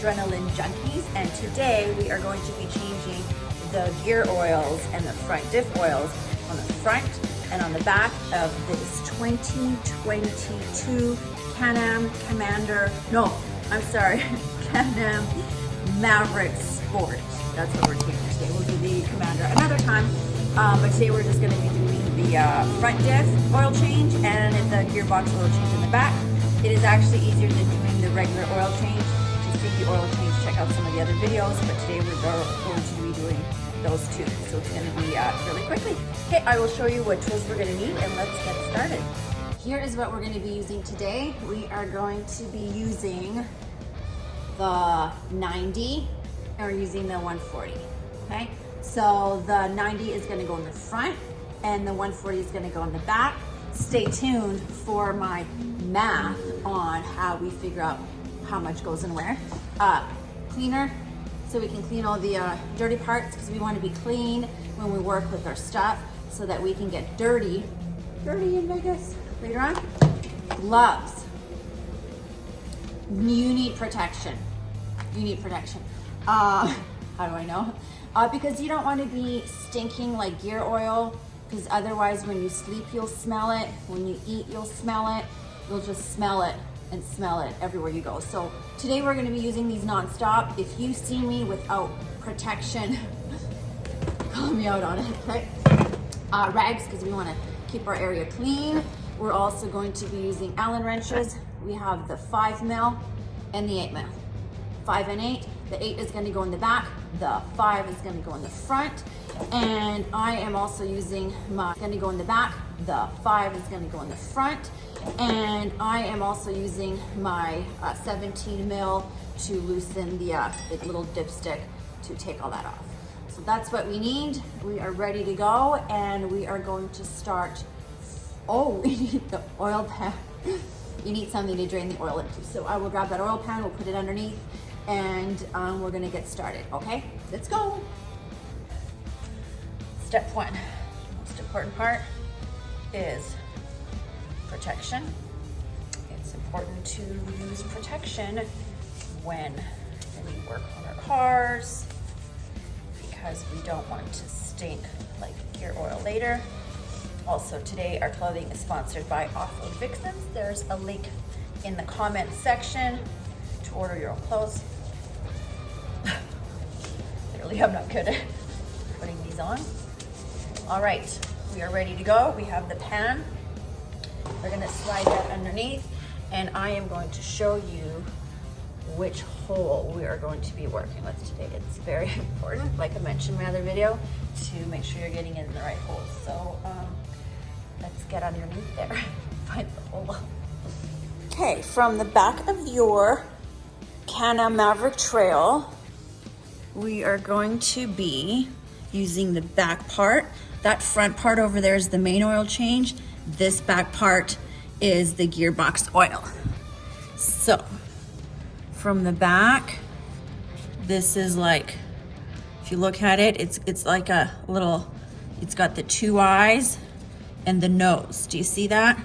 Adrenaline Junkies, and today we are going to be changing the gear oils and the front diff oils on the front and on the back of this 2022 Canam Maverick Sport. That's what we're changing today. We'll do the Commander another time, but today we're just going to be doing the front diff oil change and the gearbox oil change in the back. It is actually easier than doing the regular oil change. To see the oil change, check out some of the other videos, but today we're going to be doing those two. So it's going to be really quickly. Okay, I will show you what tools we're going to need, and let's get started. Here is what we're going to be using today. We are going to be using the 90 and we're using the 140. Okay, so the 90 is going to go in the front and the 140 is going to go in the back. Stay tuned for my math on how we figure out how much goes in where. Cleaner, so we can clean all the dirty parts, because we want to be clean when we work with our stuff so that we can get dirty in Vegas later on. Gloves. You need protection. How do I know? Because you don't want to be stinking like gear oil, because otherwise when you sleep you'll smell it, when you eat you'll smell it, you'll just smell it and smell it everywhere you go. So today we're going to be using these non-stop. If you see me without protection, call me out on it, okay? Rags, because we want to keep our area clean. We're also going to be using Allen wrenches. We have the 5 mil and the 8 mil. 5 and 8. The 8 is going to go in the back. The 5 is going to go in the front. And I am also using my, going to go in the back. The 5 is going to go in the front. And I am also using my 17 mil to loosen the little dipstick to take all that off. So that's what we need. We are ready to go, and we are going to start. Oh, we need the oil pan. You need something to drain the oil into. So I will grab that oil pan, we'll put it underneath, and we're gonna get started, okay? Let's go. Step 1, most important part is protection. It's important to use protection when we work on our cars, because we don't want to stink like gear oil later. Also today our clothing is sponsored by Off-Road Vixens. There's a link in the comments section to order your own clothes. Literally, I'm not good at putting these on. All right, we are ready to go. We have the pan. We're gonna slide that underneath, and I am going to show you which hole we are going to be working with today. It's very important, like I mentioned in my other video, to make sure you're getting in the right hole. So let's get underneath there, find the hole. Okay, from the back of your Canam Maverick Trail, we are going to be using the back part. That front part over there is the main oil change. This back part is the gearbox oil. So from the back, this is like, if you look at it, it's like a little, it's got the 2 eyes and the nose. Do you see that?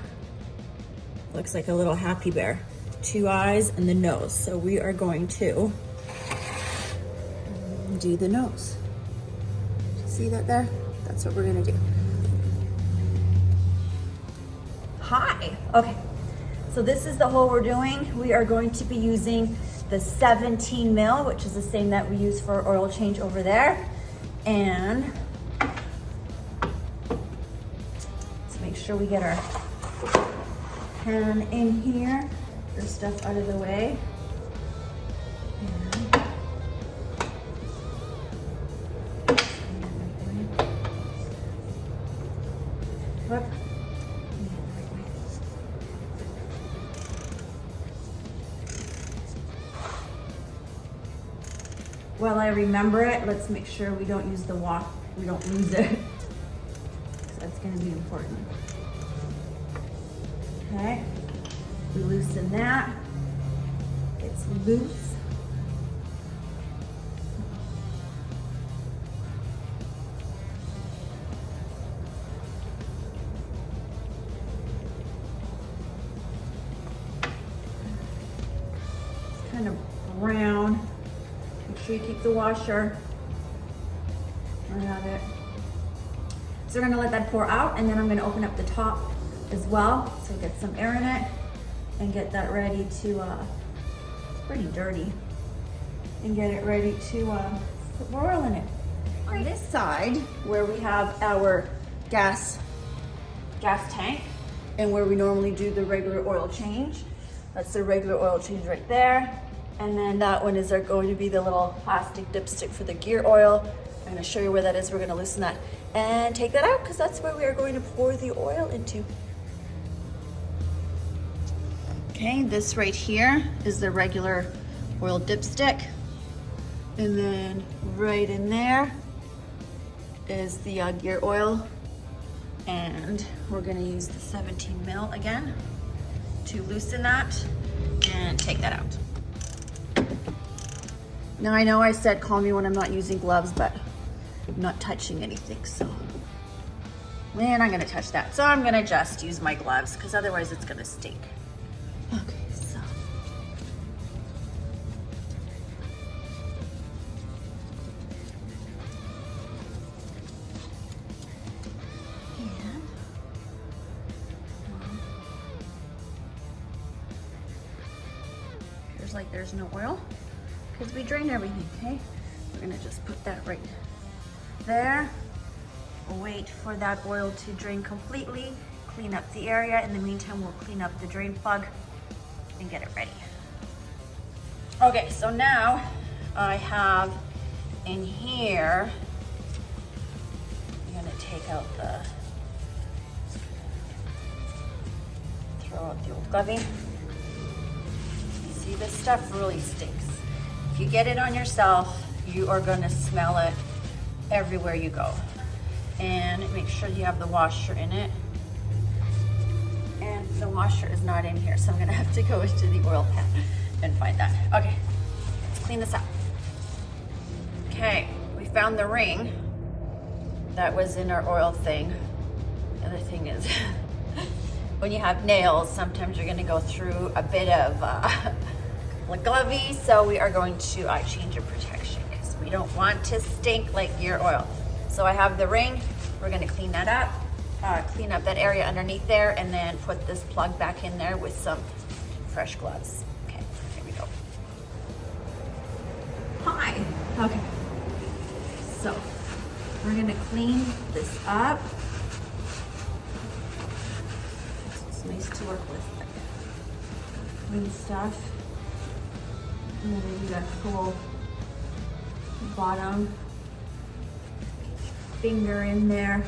Looks like a little happy bear. 2 eyes and the nose. So we are going to do the nose. See that there? That's what we're gonna do. Hi. Okay. So this is the hole we're doing. We are going to be using the 17 mil, which is the same that we use for oil change over there. And let's make sure we get our pan in here. There's stuff out of the way. Whoop. While I remember it, let's make sure we don't use the walk, we don't lose it. So that's gonna be important. Okay, we loosen that. It's loose. kind of brown. sure you keep the washer. I have it. So we're gonna let that pour out, and then I'm gonna open up the top as well, so get some air in it and get that ready to, it's pretty dirty, and get it ready to put more oil in it. On this side, where we have our gas tank, and where we normally do the regular oil change, that's the regular oil change right there. And then that one is going to be the little plastic dipstick for the gear oil. I'm gonna show you where that is. We're gonna loosen that and take that out, because that's where we are going to pour the oil into. Okay, this right here is the regular oil dipstick. And then right in there is the gear oil. And we're gonna use the 17 mil again to loosen that and take that out. Now I know I said call me when I'm not using gloves, but I'm not touching anything, so. Man, I'm gonna touch that. So I'm gonna just use my gloves, because otherwise it's gonna stink. Okay, so. Appears like there's no oil, because we drained everything, okay? We're gonna just put that right there. Wait for that oil to drain completely, clean up the area. In the meantime, we'll clean up the drain plug and get it ready. Okay, so now I have in here, I'm gonna take out throw out the old gloving. You see, this stuff really stinks. If you get it on yourself, you are gonna smell it everywhere you go. And make sure you have the washer in it. And the washer is not in here, so I'm gonna have to go into the oil pan and find that. Okay, let's clean this up. Okay, we found the ring that was in our oil thing. The other thing is, when you have nails, sometimes you're gonna go through a bit of glovey, so we are going to change your protection, because we don't want to stink like gear oil. So I have the ring. We're gonna clean that up, clean up that area underneath there, and then put this plug back in there with some fresh gloves. Okay, here we go. Hi. Okay. So we're gonna clean this up. It's nice to work with, like, clean stuff. And then you got cool bottom finger in there.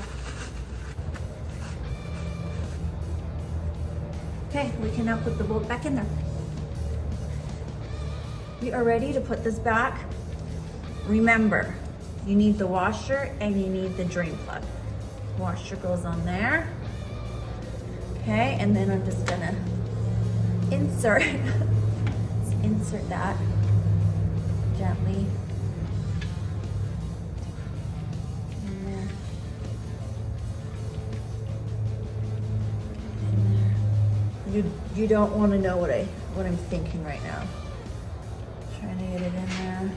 Okay, we can now put the bolt back in there. We are ready to put this back. Remember, you need the washer and you need the drain plug. Washer goes on there. Okay, and then I'm just gonna insert, insert that gently. You don't want to know what I'm thinking right now. Trying to get it in there.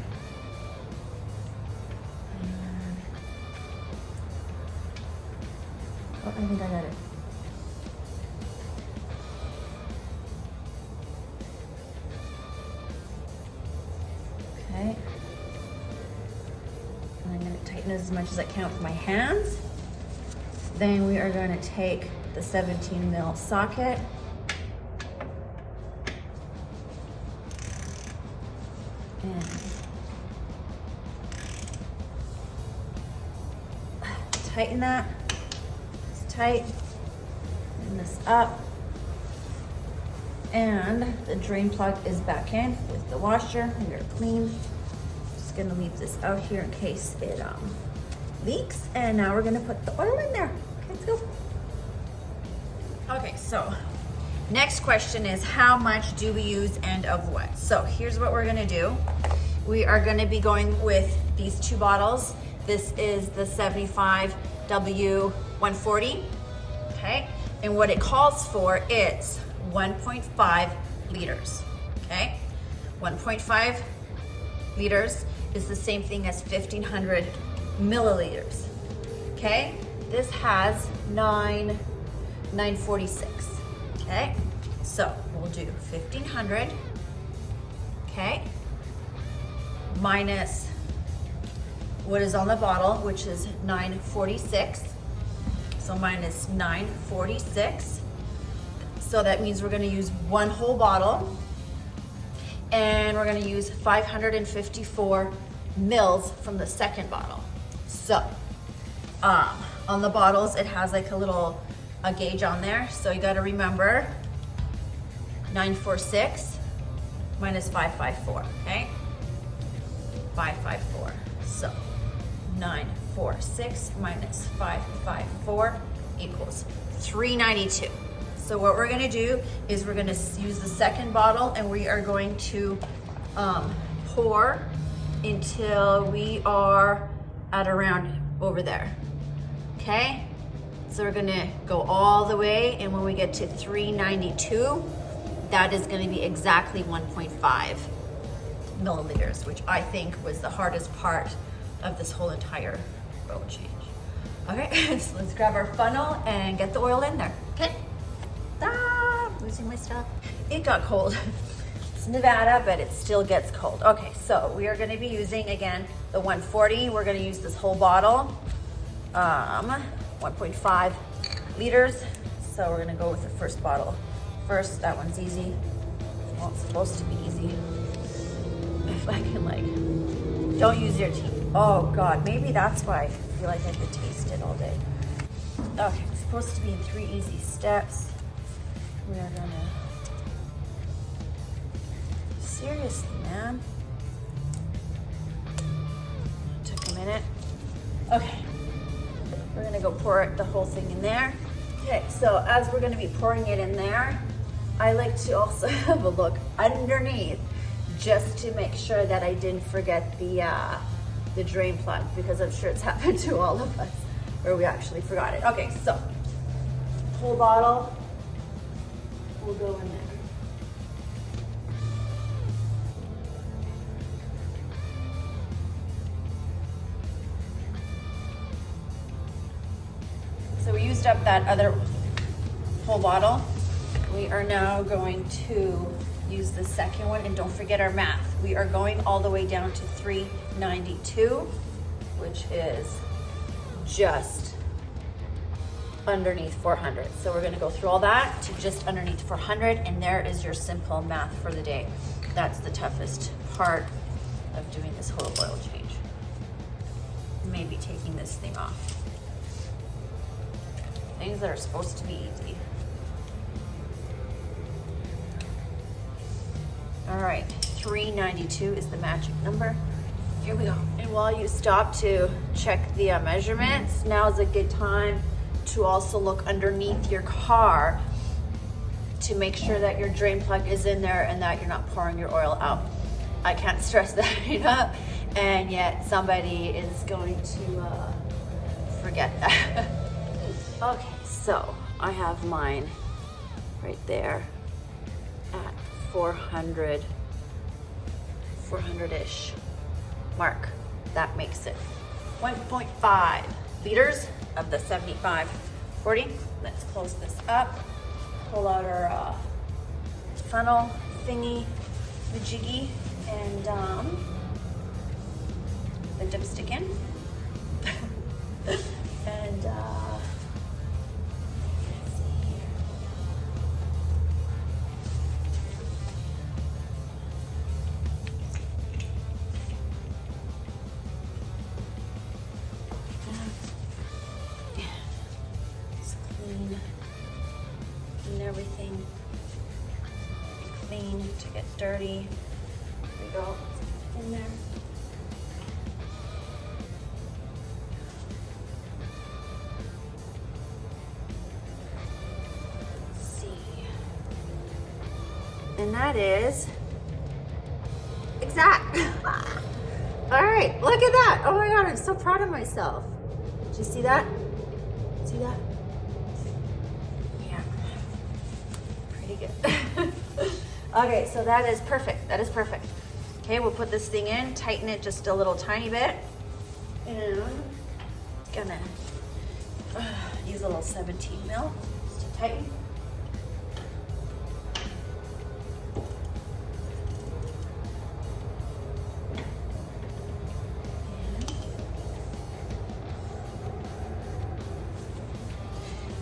Oh, I think I got it. Okay. And I'm going to tighten as much as I can with my hands. Then we are going to take the 17 mil socket. And tighten that. It's tight. And this up. And the drain plug is back in with the washer. We are clean. Just gonna leave this out here in case it leaks. And now we're gonna put the oil in there. Okay, let's go. Okay, so next question is, how much do we use and of what? So here's what we're gonna do. We are gonna be going with these two bottles. This is the 75W140, okay? And what it calls for, it's 1.5 liters, okay? 1.5 liters is the same thing as 1,500 milliliters. Okay, this has 946. Okay, so we'll do 1,500. Okay, minus what is on the bottle, which is 946. So minus 946. So that means we're going to use one whole bottle, and we're going to use 554 mils from the second bottle. So on the bottles, it has like a gauge on there. So you got to remember 946 minus 554, okay? 554. So 946 minus 554 equals 392. So what we're gonna do is we're gonna use the second bottle, and we are going to pour until we are at around over there, okay? So we're gonna go all the way, and when we get to 392, that is gonna be exactly 1.5 milliliters, which I think was the hardest part of this whole entire oil change. Okay, so let's grab our funnel and get the oil in there, okay? Ah, losing my stuff. It got cold. It's Nevada, but it still gets cold. Okay, so we are gonna be using, again, the 140. We're gonna use this whole bottle, 1.5 liters. So we're gonna go with the first bottle first. That one's easy. Well, it's supposed to be easy. If I can, like, don't use your teeth. Oh God, maybe that's why I feel like I could taste it all day. Okay, it's supposed to be in 3 easy steps. We are gonna, seriously, man. Took a minute. Okay, we're gonna go pour the whole thing in there. Okay, so as we're gonna be pouring it in there, I like to also have a look underneath just to make sure that I didn't forget the drain plug, because I'm sure it's happened to all of us where we actually forgot it. Okay, so whole bottle will go in there. So we used up that other whole bottle. We are now going to use the second one, and don't forget our math. We are going all the way down to 392, which is just underneath 400. So we're gonna go through all that to just underneath 400, and there is your simple math for the day. That's the toughest part of doing this whole oil change. Maybe taking this thing off. Things that are supposed to be easy. All right, 392 is the magic number. Here we go. And while you stop to check the measurements, now is a good time to also look underneath your car to make sure that your drain plug is in there and that you're not pouring your oil out. I can't stress that enough, and yet somebody is going to forget that. Okay, so I have mine right there at 400-ish mark. That makes it 1.5 liters of the 75/40. Let's close this up, pull out our funnel thingy, the jiggy, and the dipstick in. And let's see here. Just clean everything. Clean to get dirty. There we go. In there. And that is exact. All right, look at that. Oh my God, I'm so proud of myself. Did you see that? See that? Yeah, pretty good. Okay, so that is perfect. That is perfect. Okay, we'll put this thing in, tighten it just a little tiny bit. And gonna use a little 17 mil just to tighten.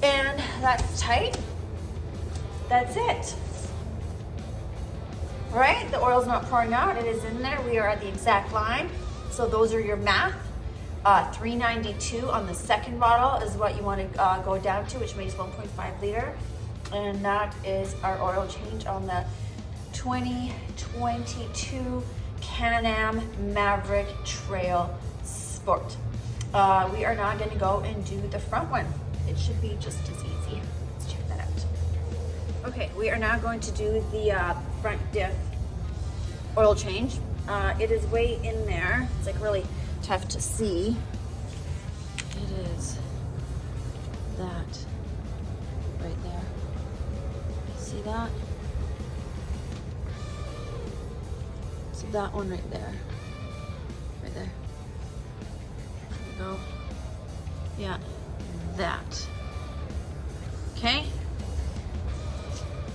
And that's tight. That's it. All right, the oil's not pouring out. It is in there. We are at the exact line. So those are your math. 392 on the second bottle is what you want to go down to, which makes 1.5 liter. And that is our oil change on the 2022 Canam Maverick Trail Sport. We are now going to go and do the front one. It should be just as easy. Let's check that out. Okay, we are now going to do the front diff oil change. It is way in there. It's like really tough to see. It is that right there. See that? So that one right there. Right there. There we go. Yeah, that. Okay?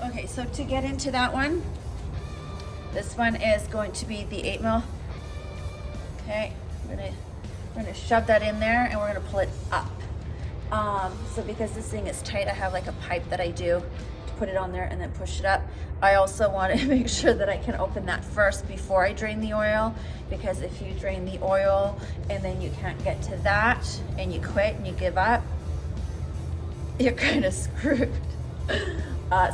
Okay, so to get into that one, this one is going to be the 8 mil. Okay, we're gonna shove that in there and we're gonna pull it up. So because this thing is tight, I have like a pipe that I do to put it on there and then push it up. I also want to make sure that I can open that first before I drain the oil, because if you drain the oil and then you can't get to that and you quit and you give up, you're kind of screwed.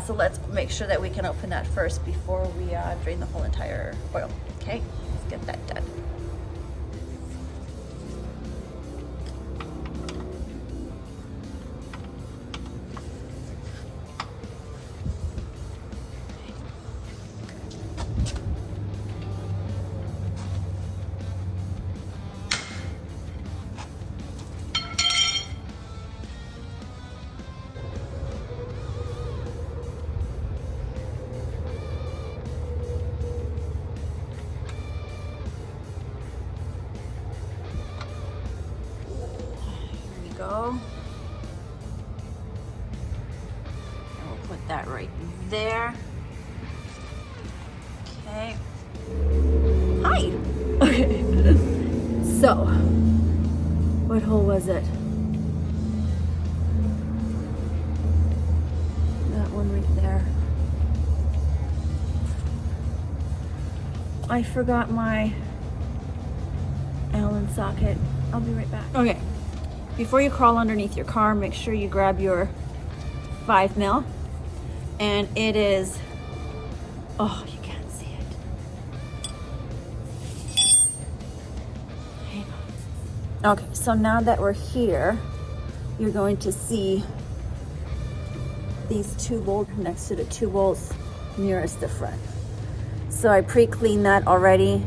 So let's make sure that we can open that first before we drain the whole entire oil. Okay, let's get that done. Go. And we'll put that right there. Okay. Hi. Okay. So, what hole was it? That one right there. I forgot my Allen socket. I'll be right back. Okay. Before you crawl underneath your car, make sure you grab your 5 mil. And it is, oh, you can't see it. Hang on. Okay, so now that we're here, you're going to see these 2 bolts next to the 2 bolts nearest the front. So I pre-cleaned that already.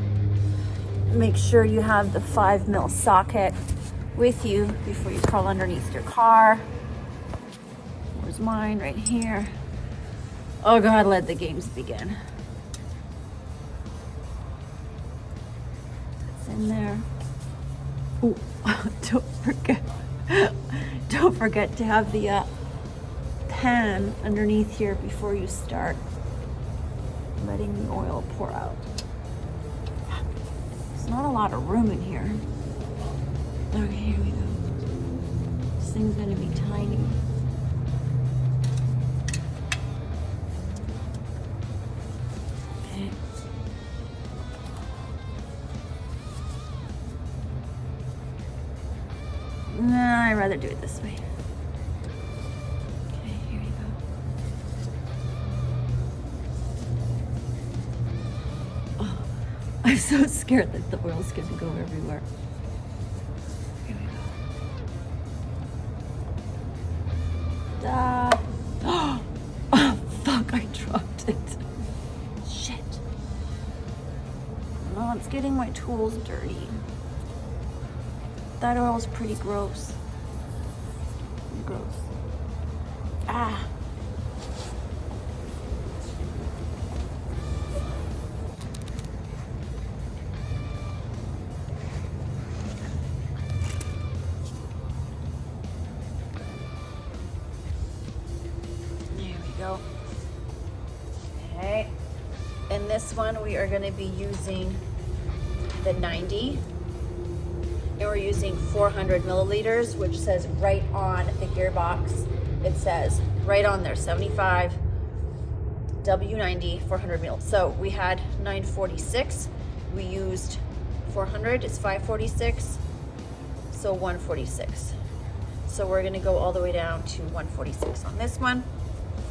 Make sure you have the 5 mil socket with you before you crawl underneath your car. Where's mine? Right here. Oh God, let the games begin. It's in there. Ooh, don't forget to have the pan underneath here before you start letting the oil pour out. There's not a lot of room in here. Okay, here we go. This thing's gonna be tiny. Okay. Nah, I'd rather do it this way. Okay, here we go. Oh, I'm so scared that the oil's gonna go everywhere. Oh, fuck, I dropped it. Shit. Oh, it's getting my tools dirty. That oil's pretty gross. Gross. Ah. go. Okay. In this one, we are going to be using the 90. And we're using 400 milliliters, which says right on the gearbox. It says right on there, 75, W90, 400 mil. So we had 946. We used 400, it's 546. So 146. So we're gonna go all the way down to 146 on this one,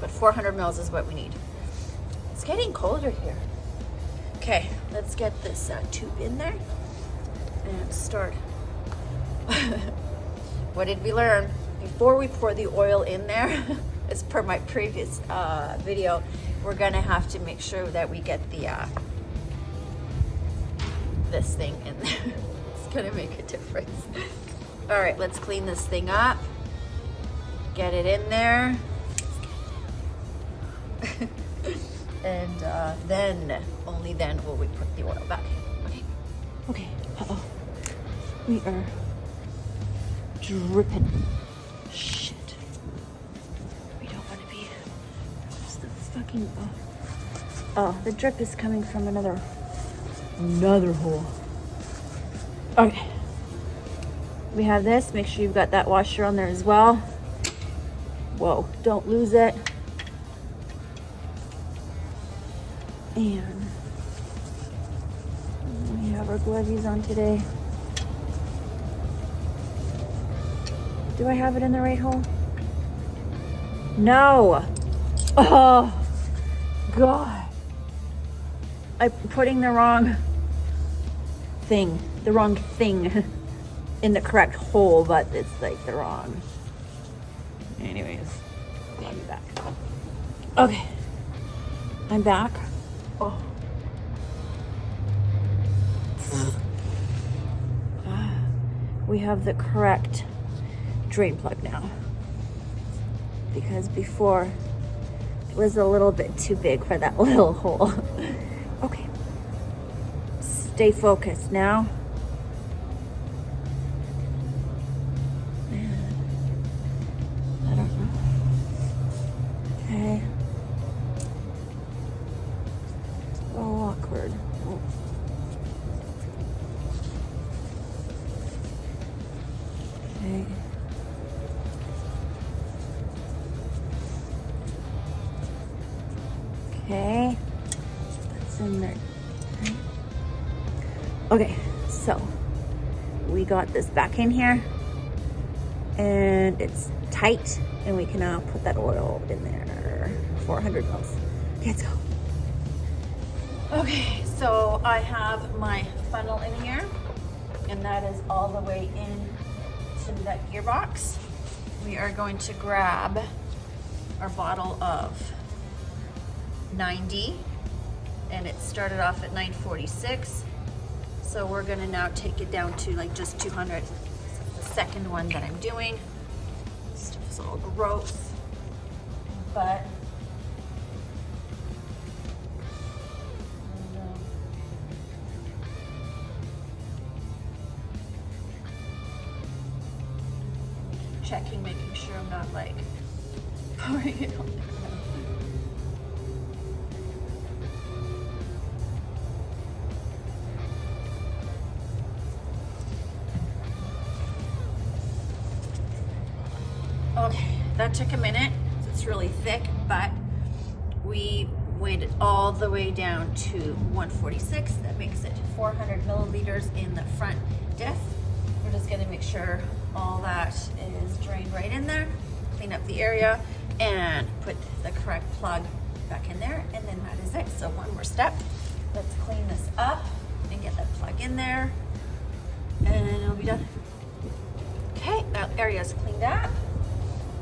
but 400 mils is what we need. It's getting colder here. Okay, let's get this tube in there and start. What did we learn? Before we pour the oil in there, as per my previous video, we're gonna have to make sure that we get the this thing in there. It's gonna make a difference. All right, let's clean this thing up. Get it in there. And then, only then will we put the oil back in. Okay. Okay, uh-oh. We are dripping. Shit. We don't want to be. What's the fucking. Oh, the drip is coming from another hole. Okay. We have this. Make sure you've got that washer on there as well. Whoa, don't lose it. And we have our glovies on today. Do I have it in the right hole? No. Oh, God. I'm putting the wrong thing in the correct hole, but it's like the wrong. Anyways, I'll be back. Okay. I'm back. Oh. We have the correct drain plug now, because before it was a little bit too big for that little hole. Okay, stay focused now. I don't know. Okay. Oh, awkward. Oh. Okay. Okay, that's in there. Okay, so we got this back in here and it's tight, and we can now put that oil in there. 400 mils. Let's go. Okay, so I have my funnel in here, and that is all the way in to that gearbox. We are going to grab our bottle of 90, and it started off at 946, so we're gonna now take it down to like just 200. This is the second one that I'm doing. Stuff is all gross, but checking, making sure I'm not like pouring it on the ground. Okay, that took a minute. It's really thick, but we went all the way down to 146. That makes it 400 milliliters in the front diff. We're just gonna make sure all that is drained right in there, clean up the area, and put the correct plug back in there, and then that is it. So one more step. Let's clean this up and get that plug in there, and it'll be done. Okay, that area is cleaned up.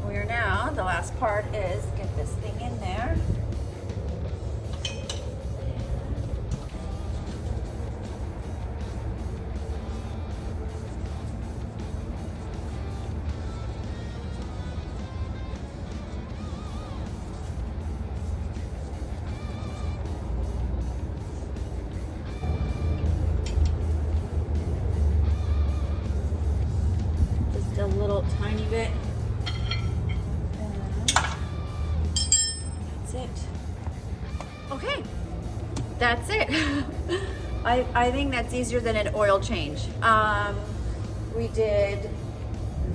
We are now, the last part is get this thing in there. Just a little tiny bit. it. Okay, that's it. I think that's easier than an oil change. We did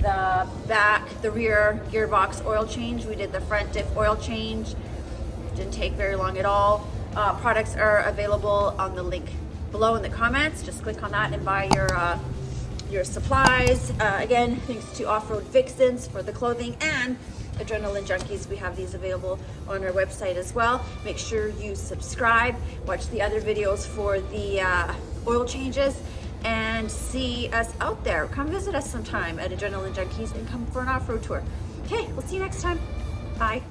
the rear gearbox oil change. We did the front diff oil change. Didn't take very long at all. Products are available on the link below in the comments. Just click on that and buy your supplies. Again, thanks to Off-Road Vixens for the clothing and Adrenaline Junkies. We have these available on our website as well. Make sure you subscribe, watch the other videos for the oil changes, and see us out there. Come visit us sometime at Adrenaline Junkies and come for an off-road tour. Okay, we'll see you next time. Bye.